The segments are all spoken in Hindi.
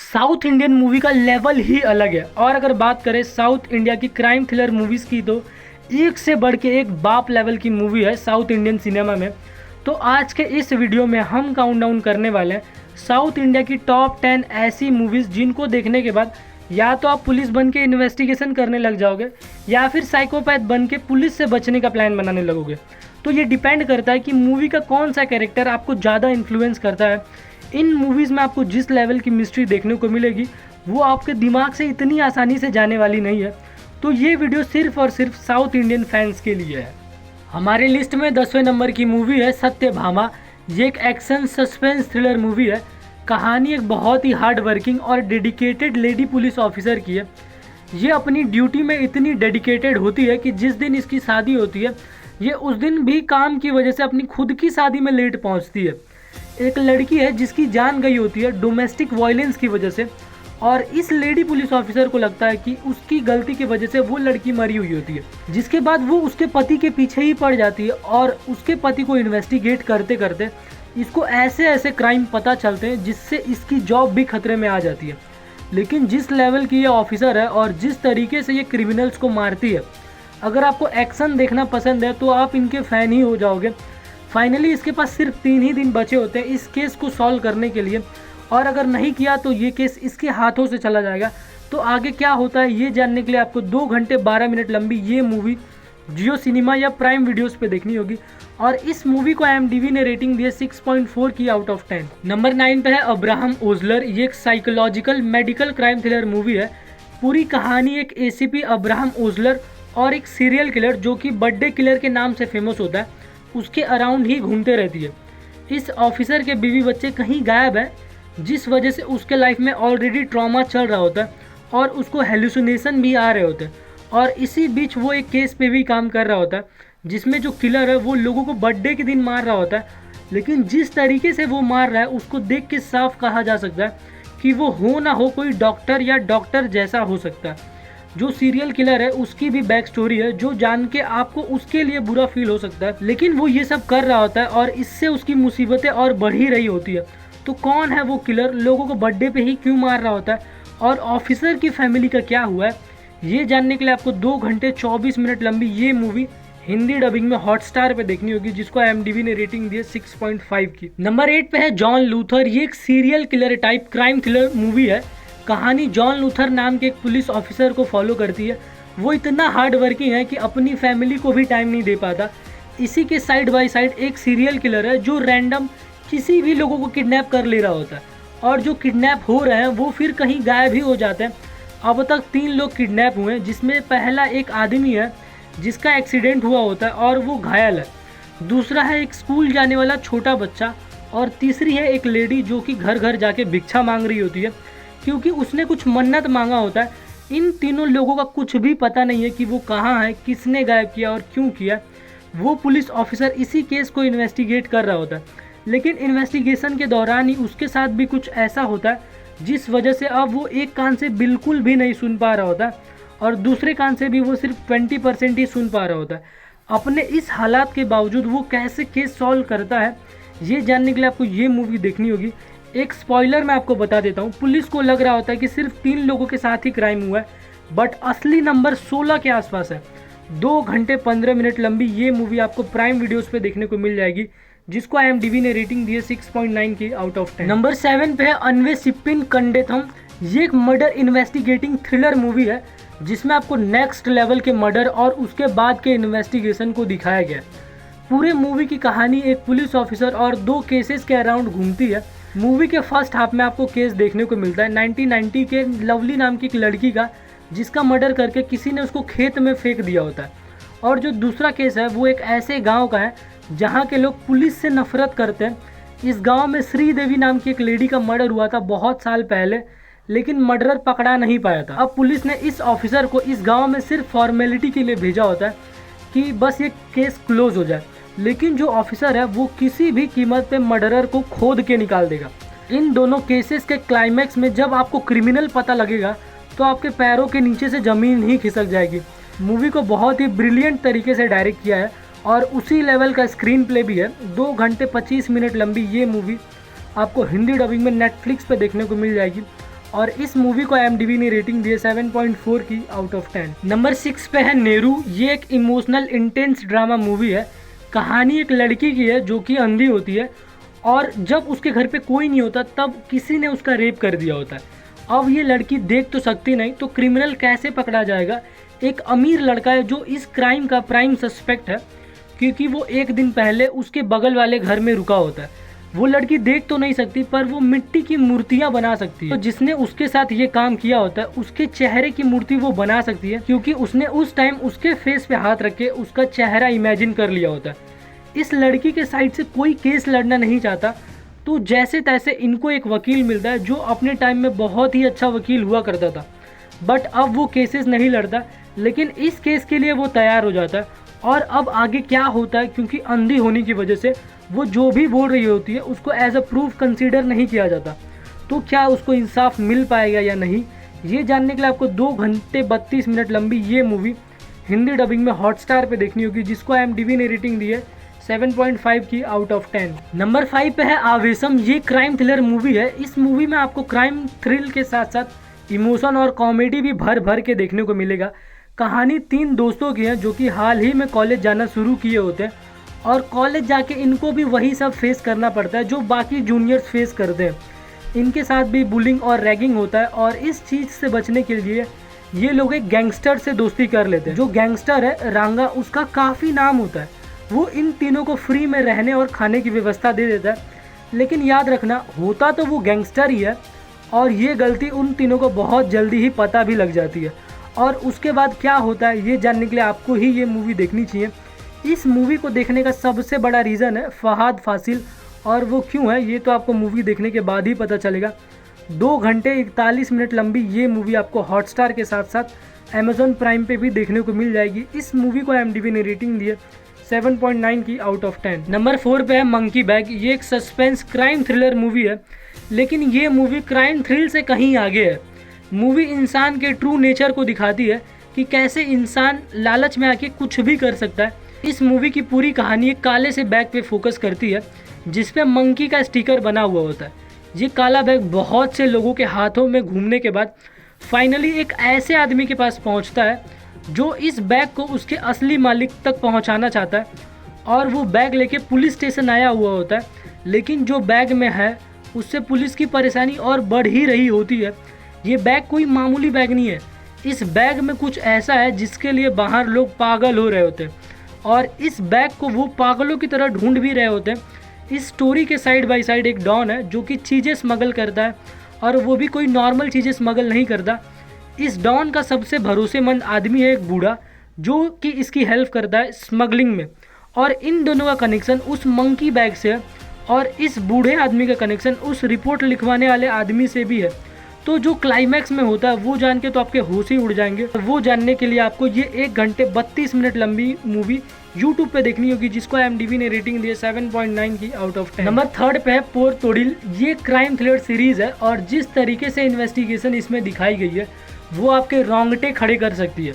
साउथ इंडियन मूवी का लेवल ही अलग है। और अगर बात करें साउथ इंडिया की क्राइम थ्रिलर मूवीज़ की, तो एक से बढ़ के एक बाप लेवल की मूवी है साउथ इंडियन सिनेमा में। तो आज के इस वीडियो में हम काउंटडाउन करने वाले हैं साउथ इंडिया की टॉप 10 ऐसी मूवीज़ जिनको देखने के बाद या तो आप पुलिस बन के इन्वेस्टिगेशन करने लग जाओगे या फिर साइकोपैथ बन के पुलिस से बचने का प्लान बनाने लगोगे। तो ये डिपेंड करता है कि मूवी का कौन सा कैरेक्टर आपको ज़्यादा इन्फ्लुएंस करता है। इन मूवीज़ में आपको जिस लेवल की मिस्ट्री देखने को मिलेगी वो आपके दिमाग से इतनी आसानी से जाने वाली नहीं है। तो ये वीडियो सिर्फ और सिर्फ साउथ इंडियन फैंस के लिए है। हमारे लिस्ट में 10वें नंबर की मूवी है सत्यभामा। ये एक एक्शन सस्पेंस थ्रिलर मूवी है। कहानी एक बहुत ही हार्ड वर्किंग और डेडिकेटेड लेडी पुलिस ऑफिसर की है। ये अपनी ड्यूटी में इतनी डेडिकेटेड होती है कि जिस दिन इसकी शादी होती है ये उस दिन भी काम की वजह से अपनी खुद की शादी में लेट पहुंचती है। एक लड़की है जिसकी जान गई होती है डोमेस्टिक वायलेंस की वजह से, और इस लेडी पुलिस ऑफिसर को लगता है कि उसकी गलती की वजह से वो लड़की मरी हुई होती है, जिसके बाद वो उसके पति के पीछे ही पड़ जाती है। और उसके पति को इन्वेस्टिगेट करते करते इसको ऐसे ऐसे क्राइम पता चलते हैं जिससे इसकी जॉब भी खतरे में आ जाती है। लेकिन जिस लेवल की ये ऑफिसर है और जिस तरीके से ये क्रिमिनल्स को मारती है, अगर आपको एक्शन देखना पसंद है तो आप इनके फ़ैन ही हो जाओगे। फाइनली इसके पास सिर्फ 3 ही दिन बचे होते हैं इस केस को सॉल्व करने के लिए, और अगर नहीं किया तो ये केस इसके हाथों से चला जाएगा। तो आगे क्या होता है ये जानने के लिए आपको 2 घंटे 12 मिनट लंबी ये मूवी जियो सिनेमा या प्राइम वीडियोस पे देखनी होगी। और इस मूवी को IMDb ने रेटिंग दी है 6.4 की आउट ऑफ 10। नंबर 9 पे है अब्राहम ओजलर। ये एक psychological medical crime thriller movie है। पूरी कहानी एक ACP अब्राहम ओजलर और एक सीरियल किलर जो कि बर्थडे किलर के नाम से फेमस होता है उसके अराउंड ही घूमते रहती है। इस ऑफिसर के बीवी बच्चे कहीं गायब है, जिस वजह से उसके लाइफ में ऑलरेडी ट्रॉमा चल रहा होता है और उसको हेलुसिनेशन भी आ रहे होते हैं। और इसी बीच वो एक केस पे भी काम कर रहा होता है जिसमें जो किलर है वो लोगों को बर्थडे के दिन मार रहा होता है। लेकिन जिस तरीके से वो मार रहा है उसको देख के साफ कहा जा सकता है कि वो हो ना हो कोई डॉक्टर या डॉक्टर जैसा हो सकता है। जो सीरियल किलर है उसकी भी बैक स्टोरी है जो जान के आपको उसके लिए बुरा फील हो सकता है, लेकिन वो ये सब कर रहा होता है और इससे उसकी मुसीबतें और बढ़ ही रही होती है। तो कौन है वो किलर, लोगों को बर्थडे पे ही क्यों मार रहा होता है, और ऑफिसर की फैमिली का क्या हुआ है, ये जानने के लिए आपको 2 घंटे 24 मिनट लंबी ये मूवी हिंदी डबिंग में हॉटस्टार पे देखनी होगी, जिसको IMDb ने रेटिंग दी है 6.5 की। नंबर 8 पे है जॉन लूथर। ये एक serial killer type crime thriller movie है। कहानी जॉन लूथर नाम के एक पुलिस ऑफिसर को फॉलो करती है। वो इतना हार्ड वर्किंग है कि अपनी फैमिली को भी टाइम नहीं दे पाता। इसी के साइड बाय साइड एक सीरियल किलर है जो रैंडम किसी भी लोगों को किडनैप कर ले रहा होता है, और जो किडनैप हो रहे हैं वो फिर कहीं गायब ही हो जाते हैं। अब तक 3 लोग किडनैप हुए हैं, जिसमें पहला एक आदमी है जिसका एक्सीडेंट हुआ होता है और वो घायल है, दूसरा है एक स्कूल जाने वाला छोटा बच्चा, और तीसरी है एक लेडी जो कि घर घर जाके भिक्षा मांग रही होती है क्योंकि उसने कुछ मन्नत मांगा होता है। इन तीनों लोगों का कुछ भी पता नहीं है कि वो कहाँ है, किसने गायब किया और क्यों किया। वो पुलिस ऑफिसर इसी केस को इन्वेस्टिगेट कर रहा होता है, लेकिन इन्वेस्टिगेशन के दौरान ही उसके साथ भी कुछ ऐसा होता है जिस वजह से अब वो एक कान से बिल्कुल भी नहीं सुन पा रहा होता और दूसरे कान से भी वो सिर्फ 20% ही सुन पा रहा होता है। अपने इस हालात के बावजूद वो कैसे केस सॉल्व करता है ये जानने के लिए आपको ये मूवी देखनी होगी। एक स्पॉइलर मैं आपको बता देता हूँ, पुलिस को लग रहा होता है कि सिर्फ 3 लोगों के साथ ही क्राइम हुआ है, बट असली नंबर 16 के आसपास है। 2 घंटे 15 मिनट लंबी ये मूवी आपको प्राइम वीडियोस पे देखने को मिल जाएगी, जिसको IMDb ने रेटिंग दी है 6.9 की आउट ऑफ 10। नंबर 7 पे है अन्वे सिप्पिन कंडेथम। ये एक मर्डर इन्वेस्टिगेटिंग थ्रिलर मूवी है जिसमें आपको नेक्स्ट लेवल के मर्डर और उसके बाद के इन्वेस्टिगेशन को दिखाया गया है। पूरे मूवी की कहानी एक पुलिस ऑफिसर और 2 केसेस के अराउंड घूमती है। मूवी के फर्स्ट हाफ में आपको केस देखने को मिलता है 1990 के लवली नाम की एक लड़की का, जिसका मर्डर करके किसी ने उसको खेत में फेंक दिया होता है। और जो दूसरा केस है वो एक ऐसे गांव का है जहां के लोग पुलिस से नफरत करते हैं। इस गांव में श्रीदेवी नाम की एक लेडी का मर्डर हुआ था बहुत साल पहले, लेकिन मर्डरर पकड़ा नहीं पाया था। अब पुलिस ने इस ऑफिसर को इस गांव में सिर्फ फॉर्मेलिटी के लिए भेजा होता है कि बस ये केस क्लोज हो जाए, लेकिन जो ऑफिसर है वो किसी भी कीमत पे मर्डरर को खोद के निकाल देगा। इन दोनों केसेस के क्लाइमैक्स में जब आपको क्रिमिनल पता लगेगा तो आपके पैरों के नीचे से ज़मीन ही खिसक जाएगी। मूवी को बहुत ही ब्रिलियंट तरीके से डायरेक्ट किया है और उसी लेवल का स्क्रीन प्ले भी है। 2 घंटे 25 मिनट लंबी ये मूवी आपको हिंदी डबिंग में नेटफ्लिक्स पे देखने को मिल जाएगी। और इस मूवी को IMDb ने रेटिंग दी है 7.4 की आउट ऑफ 10। नंबर 6 पे है नेरू। ये एक इमोशनल इंटेंस ड्रामा मूवी है। कहानी एक लड़की की है जो कि अंधी होती है और जब उसके घर पे कोई नहीं होता तब किसी ने उसका रेप कर दिया होता है। अब ये लड़की देख तो सकती नहीं, तो क्रिमिनल कैसे पकड़ा जाएगा। एक अमीर लड़का है जो इस क्राइम का प्राइम सस्पेक्ट है, क्योंकि वो एक दिन पहले उसके बगल वाले घर में रुका होता है। वो लड़की देख तो नहीं सकती पर वो मिट्टी की मूर्तियां बना सकती है। तो जिसने उसके साथ ये काम किया होता है उसके चेहरे की मूर्ति वो बना सकती है, क्योंकि उसने उस टाइम उसके फेस पे हाथ रख के उसका चेहरा इमेजिन कर लिया होता है। इस लड़की के साइड से कोई केस लड़ना नहीं चाहता, तो जैसे तैसे इनको एक वकील मिलता है जो अपने टाइम में बहुत ही अच्छा वकील हुआ करता था, बट अब वो केसेस नहीं लड़ता, लेकिन इस केस के लिए वो तैयार हो जाता है। और अब आगे क्या होता है, क्योंकि अंधी होने की वजह से वो जो भी बोल रही होती है उसको एज अ प्रूफ कंसीडर नहीं किया जाता। तो क्या उसको इंसाफ मिल पाएगा या नहीं, ये जानने के लिए आपको 2 घंटे 32 मिनट लंबी ये मूवी हिंदी डबिंग में हॉटस्टार पे देखनी होगी, जिसको IMDb ने रेटिंग दी है 7.5 की आउट ऑफ 10। नंबर 5 पे है आवेशम। ये क्राइम थ्रिलर मूवी है। इस मूवी में आपको क्राइम थ्रिल के साथ साथ इमोशन और कॉमेडी भी भर भर के देखने को मिलेगा। कहानी 3 दोस्तों की है जो कि हाल ही में कॉलेज जाना शुरू किए होते हैं और कॉलेज जाके इनको भी वही सब फेस करना पड़ता है जो बाकी जूनियर्स फेस करते हैं। इनके साथ भी बुलिंग और रैगिंग होता है और इस चीज़ से बचने के लिए ये लोग एक गैंगस्टर से दोस्ती कर लेते हैं। जो गैंगस्टर है रांगा, उसका काफ़ी नाम होता है। वो इन तीनों को फ्री में रहने और खाने की व्यवस्था दे देता है, लेकिन याद रखना होता तो वो गैंगस्टर ही है और ये गलती उन तीनों को बहुत जल्दी ही पता भी लग जाती है। और उसके बाद क्या होता है ये जानने के लिए आपको ही ये मूवी देखनी चाहिए। इस मूवी को देखने का सबसे बड़ा रीज़न है फहाद फासिल, और वो क्यों है ये तो आपको मूवी देखने के बाद ही पता चलेगा। 2 घंटे 41 मिनट लंबी ये मूवी आपको हॉटस्टार के साथ साथ अमेजॉन प्राइम पे भी देखने को मिल जाएगी। इस मूवी को IMDb ने रेटिंग दी है 7.9 की आउट ऑफ 10। नंबर 4 पे है मंकी बैग। ये एक सस्पेंस क्राइम थ्रिलर मूवी है, लेकिन ये मूवी क्राइम थ्रिल से कहीं आगे है। मूवी इंसान के ट्रू नेचर को दिखाती है कि कैसे इंसान लालच में आके कुछ भी कर सकता है। इस मूवी की पूरी कहानी एक काले से बैग पे फोकस करती है जिस पे मंकी का स्टिकर बना हुआ होता है। ये काला बैग बहुत से लोगों के हाथों में घूमने के बाद फाइनली एक ऐसे आदमी के पास पहुंचता है जो इस बैग को उसके असली मालिक तक पहुंचाना चाहता है, और वो बैग लेके पुलिस स्टेशन आया हुआ होता है। लेकिन जो बैग में है उससे पुलिस की परेशानी और बढ़ ही रही होती है। ये बैग कोई मामूली बैग नहीं है। इस बैग में कुछ ऐसा है जिसके लिए बाहर लोग पागल हो रहे होते हैं, और इस बैग को वो पागलों की तरह ढूंढ भी रहे होते हैं। इस स्टोरी के साइड बाय साइड एक डॉन है जो कि चीज़ें स्मगल करता है, और वो भी कोई नॉर्मल चीज़ें स्मगल नहीं करता। इस डॉन का सबसे भरोसेमंद आदमी है एक बूढ़ा जो कि इसकी हेल्प करता है स्मगलिंग में, और इन दोनों का कनेक्शन उस मंकी बैग से है, और इस बूढ़े आदमी का कनेक्शन उस रिपोर्ट लिखवाने वाले आदमी से भी है। तो जो क्लाइमैक्स में होता है वो जान के तो आपके होश ही उड़ जाएंगे। वो जानने के लिए आपको ये 1 घंटे 32 मिनट लंबी मूवी यूट्यूब पे देखनी होगी, जिसको IMDb ने रेटिंग दी है 7.9 की आउट ऑफ 10। नंबर 3 पे है पोर तोड़िल। ये क्राइम थ्रिलर सीरीज है और जिस तरीके से इन्वेस्टिगेशन इसमें दिखाई गई है वो आपके रोंगटे खड़े कर सकती है।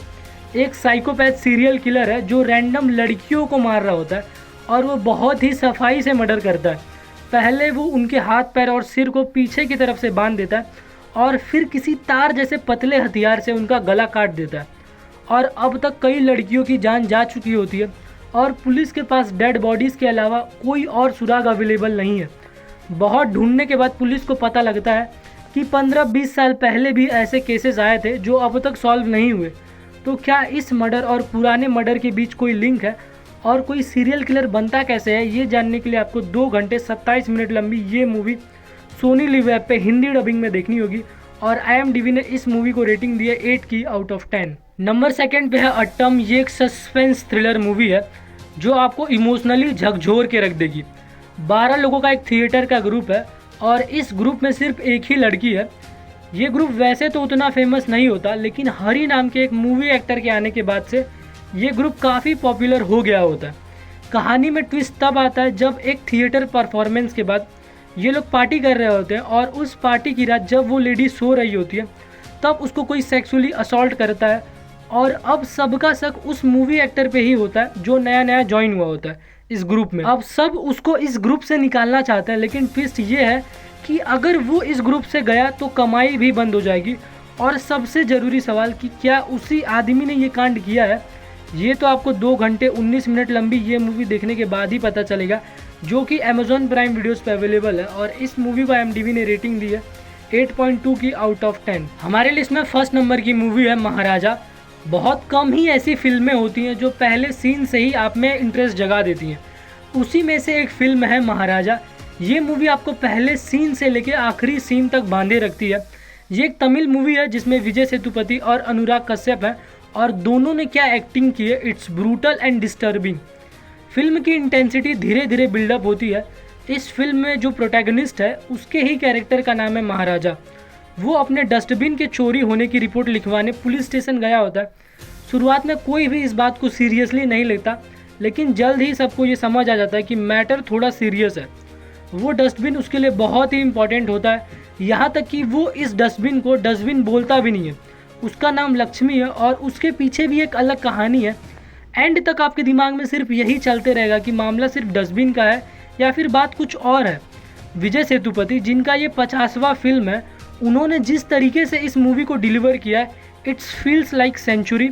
एक साइकोपैथ सीरियल किलर है जो रैंडम लड़कियों को मार रहा होता है, और वो बहुत ही सफाई से मर्डर करता है। पहले वो उनके हाथ पैर और सिर को पीछे की तरफ से बांध देता है और फिर किसी तार जैसे पतले हथियार से उनका गला काट देता है। और अब तक कई लड़कियों की जान जा चुकी होती है और पुलिस के पास डेड बॉडीज़ के अलावा कोई और सुराग अवेलेबल नहीं है। बहुत ढूंढने के बाद पुलिस को पता लगता है कि 15-20 साल पहले भी ऐसे केसेस आए थे जो अब तक सॉल्व नहीं हुए। तो क्या इस मर्डर और पुराने मर्डर के बीच कोई लिंक है और कोई सीरियल किलर बनता कैसे है, ये जानने के लिए आपको 2 घंटे 27 मिनट लंबी ये मूवी सोनी लिव ऐप पे हिंदी डबिंग में देखनी होगी, और IMDb ने इस मूवी को रेटिंग दी है 8 की आउट ऑफ 10। नंबर 2 पे है अट्टम। ये एक सस्पेंस थ्रिलर मूवी है जो आपको इमोशनली झकझोर के रख देगी। 12 लोगों का एक थिएटर का ग्रुप है और इस ग्रुप में सिर्फ एक ही लड़की है। ये ग्रुप वैसे तो उतना फेमस नहीं होता, लेकिन हरी नाम के एक मूवी एक्टर के आने के बाद से ये ग्रुप काफ़ी पॉपुलर हो गया होता है। कहानी में ट्विस्ट तब आता है जब एक थिएटर परफॉर्मेंस के बाद ये लोग पार्टी कर रहे होते हैं, और उस पार्टी की रात जब वो लेडी सो रही होती है तब उसको कोई सेक्सुअली असॉल्ट करता है, और अब सबका शक उस मूवी एक्टर पे ही होता है जो नया नया ज्वाइन हुआ होता है। इस ग्रुप में। अब सब उसको इस ग्रुप से निकालना चाहते हैं, लेकिन ट्विस्ट ये है कि अगर वो इस ग्रुप से गया तो कमाई भी बंद हो जाएगी। और सबसे ज़रूरी सवाल कि क्या उसी आदमी ने ये कांड किया है, ये तो आपको 2 घंटे 19 मिनट लंबी ये मूवी देखने के बाद ही पता चलेगा, जो कि अमेजॉन प्राइम वीडियोस पे अवेलेबल है। और इस मूवी को IMDb ने रेटिंग दी है 8.2 की आउट ऑफ 10। हमारे लिस्ट में फर्स्ट नंबर की मूवी है महाराजा। बहुत कम ही ऐसी फिल्में होती हैं जो पहले सीन से ही आप में इंटरेस्ट जगा देती हैं, उसी में से एक फिल्म है महाराजा। ये मूवी आपको पहले सीन से लेकर आखिरी सीन तक बांधे रखती है। ये एक तमिल मूवी है जिसमें विजय सेतुपति और अनुराग कश्यप हैं, और दोनों ने क्या एक्टिंग की है, it's brutal and disturbing. Film की इंटेंसिटी धीरे धीरे बिल्डअप होती है। इस फिल्म में जो प्रोटैगनिस्ट है उसके ही कैरेक्टर का नाम है महाराजा। वो अपने डस्टबिन के चोरी होने की रिपोर्ट लिखवाने पुलिस स्टेशन गया होता है। शुरुआत में कोई भी इस बात को सीरियसली नहीं लेता, लेकिन जल्द ही सबको ये समझ आ जाता है कि मैटर थोड़ा सीरियस है। वो डस्टबिन उसके लिए बहुत ही इम्पोर्टेंट होता है, यहाँ तक कि वो इस डस्टबिन को डस्टबिन बोलता भी नहीं है। उसका नाम लक्ष्मी है और उसके पीछे भी एक अलग कहानी है। एंड तक आपके दिमाग में सिर्फ यही चलते रहेगा कि मामला सिर्फ डस्टबिन का है या फिर बात कुछ और है। विजय सेतुपति, जिनका ये 50वां फिल्म है, उन्होंने जिस तरीके से इस मूवी को डिलीवर किया है, it's feels like century.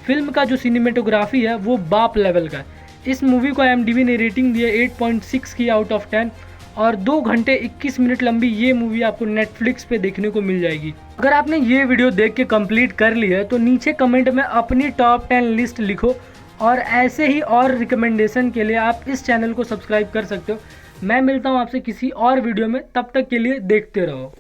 Film का जो सिनेमेटोग्राफी है वो बाप लेवल का है। इस मूवी को IMDb ने रेटिंग दी है 8.6 की आउट ऑफ 10। और 2 घंटे 21 मिनट लंबी ये मूवी आपको नेटफ्लिक्स पे देखने को मिल जाएगी। अगर आपने ये वीडियो देख के कंप्लीट कर ली है तो नीचे कमेंट में अपनी टॉप 10 लिस्ट लिखो, और ऐसे ही और रिकमेंडेशन के लिए आप इस चैनल को सब्सक्राइब कर सकते हो। मैं मिलता हूँ आपसे किसी और वीडियो में, तब तक के लिए देखते रहो।